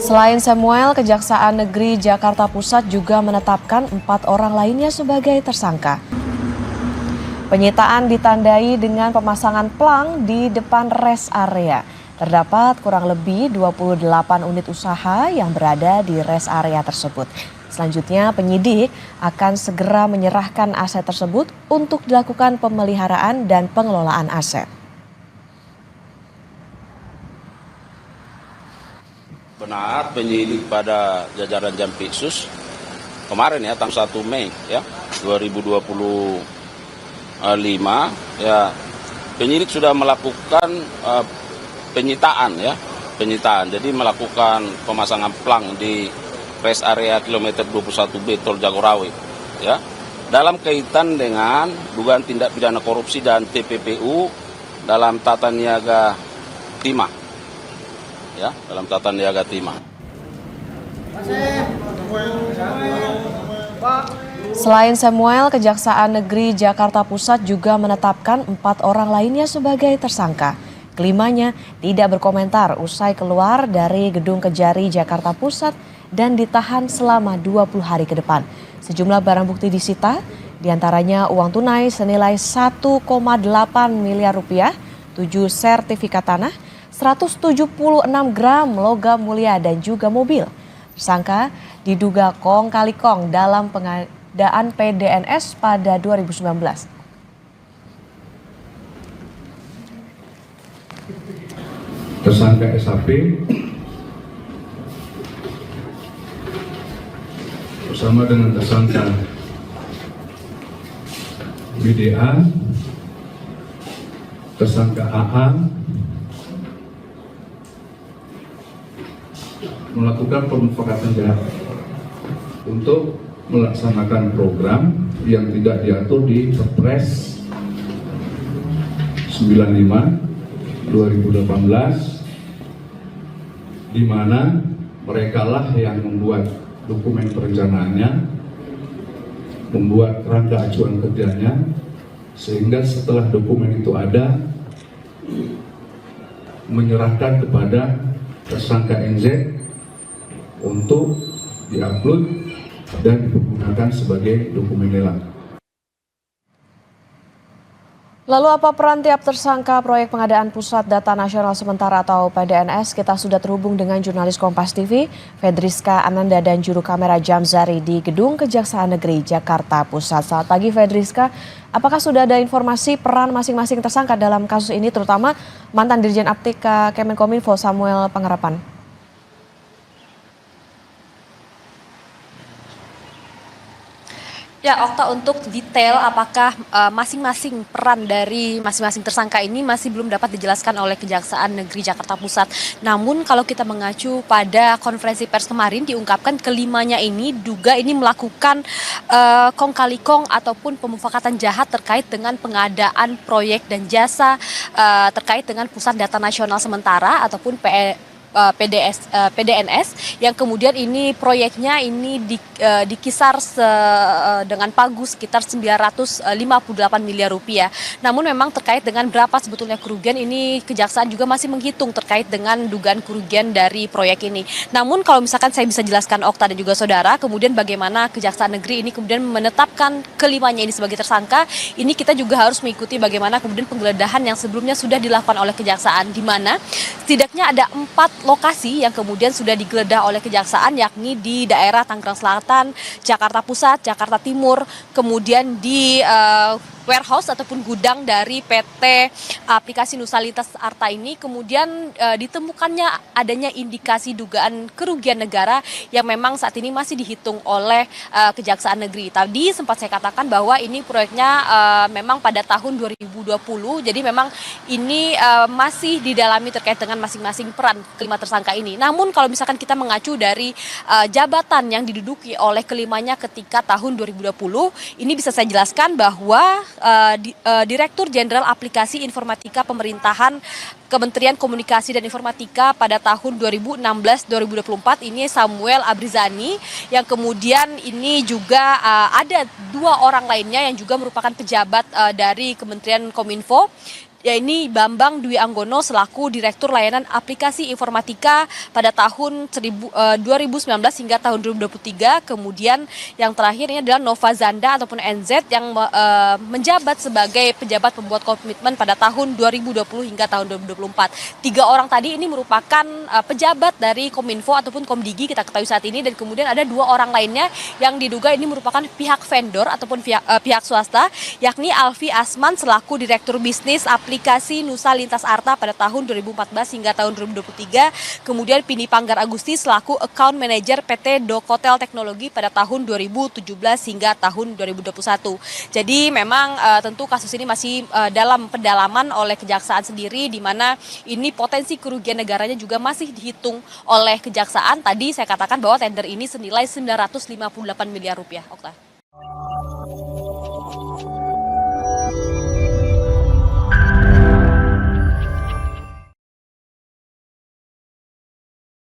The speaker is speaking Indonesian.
Selain Samuel, Kejaksaan Negeri Jakarta Pusat juga menetapkan 4 orang lainnya sebagai tersangka. Penyitaan ditandai dengan pemasangan plang di depan rest area. Terdapat kurang lebih 28 unit usaha yang berada di rest area tersebut. Selanjutnya penyidik akan segera menyerahkan aset tersebut untuk dilakukan pemeliharaan dan pengelolaan aset. Benar, penyidik pada jajaran Jampitsus kemarin ya tanggal 1 Mei ya 2025 ya penyidik sudah melakukan penyitaan. Jadi melakukan pemasangan plang di rest area kilometer 21B Tol Jagorawi ya dalam kaitan dengan dugaan tindak pidana korupsi dan TPPU dalam tata niaga timah. Dalam tata niaga timah. Selain Samuel, Kejaksaan Negeri Jakarta Pusat juga menetapkan 4 orang lainnya sebagai tersangka. Kelimanya tidak berkomentar usai keluar dari Gedung Kejari Jakarta Pusat dan ditahan selama 20 hari ke depan. Sejumlah barang bukti disita, diantaranya uang tunai senilai 1,8 miliar rupiah, 7 sertifikat tanah, 176 gram logam mulia dan juga mobil. Tersangka diduga kong kali kong dalam pengadaan PDNS pada 2019. Tersangka SAP bersama dengan tersangka BDA, tersangka AA melakukan pemufakatan jahat untuk melaksanakan program yang tidak diatur di Perpres 95/2018, di mana mereka lah yang membuat dokumen perencanaannya, membuat kerangka acuan kerjanya, sehingga setelah dokumen itu ada, menyerahkan kepada tersangka NZ untuk diupload dan digunakan sebagai dokumen lelang. Lalu apa peran tiap tersangka proyek pengadaan Pusat Data Nasional Sementara atau PDNS? Kita sudah terhubung dengan jurnalis Kompas TV, Fedriska Ananda dan juru kamera Jamzari di Gedung Kejaksaan Negeri Jakarta Pusat. Selamat pagi Fedriska, apakah sudah ada informasi peran masing-masing tersangka dalam kasus ini, terutama mantan Dirjen Aptika Kemenkominfo Samuel Panggarapan? Ya, Okta, untuk detail apakah masing-masing peran dari masing-masing tersangka ini masih belum dapat dijelaskan oleh Kejaksaan Negeri Jakarta Pusat. Namun kalau kita mengacu pada konferensi pers kemarin diungkapkan kelimanya ini duga ini melakukan kong kali kong ataupun pemufakatan jahat terkait dengan pengadaan proyek dan jasa terkait dengan Pusat Data Nasional Sementara ataupun PDNS yang kemudian ini proyeknya ini dikisar dengan pagu sekitar 958 miliar rupiah. Namun memang terkait dengan berapa sebetulnya kerugian ini Kejaksaan juga masih menghitung terkait dengan dugaan kerugian dari proyek ini. Namun kalau misalkan saya bisa jelaskan Okta dan juga saudara, kemudian bagaimana Kejaksaan Negeri ini kemudian menetapkan kelimanya ini sebagai tersangka, ini kita juga harus mengikuti bagaimana kemudian penggeledahan yang sebelumnya sudah dilakukan oleh Kejaksaan, di mana setidaknya ada 4 lokasi yang kemudian sudah digeledah oleh Kejaksaan, yakni di daerah Tangerang Selatan, Jakarta Pusat, Jakarta Timur, kemudian di warehouse ataupun gudang dari PT Aplikasi Nusalitas Arta ini, kemudian ditemukannya adanya indikasi dugaan kerugian negara yang memang saat ini masih dihitung oleh Kejaksaan Negeri. Tadi sempat saya katakan bahwa ini proyeknya memang pada tahun 2020, jadi memang ini masih didalami terkait dengan masing-masing peran kelima tersangka ini. Namun kalau misalkan kita mengacu dari jabatan yang diduduki oleh kelimanya ketika tahun 2020, ini bisa saya jelaskan bahwa Direktur Jenderal Aplikasi Informatika Pemerintahan Kementerian Komunikasi dan Informatika pada tahun 2016-2024 ini Samuel Abrizani, yang kemudian ini juga ada 2 orang lainnya yang juga merupakan pejabat dari Kementerian Kominfo. yaitu Bambang Dwi Anggono selaku Direktur Layanan Aplikasi Informatika pada tahun 2019 hingga tahun 2023. Kemudian yang terakhir ini adalah Nova Zanda ataupun NZ yang menjabat sebagai pejabat pembuat komitmen pada tahun 2020 hingga tahun 2024. 3 orang tadi ini merupakan pejabat dari Kominfo ataupun Komdigi kita ketahui saat ini, dan kemudian ada 2 orang lainnya yang diduga ini merupakan pihak vendor ataupun pihak swasta, yakni Alfi Asman selaku Direktur Bisnis Aplikasi Nusa Lintas Arta pada tahun 2014 hingga tahun 2023, kemudian Pini Panggar Agusti selaku Account Manager PT Dokotel Teknologi pada tahun 2017 hingga tahun 2021. Jadi memang tentu kasus ini masih dalam pendalaman oleh kejaksaan sendiri, di mana ini potensi kerugian negaranya juga masih dihitung oleh kejaksaan. Tadi saya katakan bahwa tender ini senilai 958 miliar rupiah. Okta.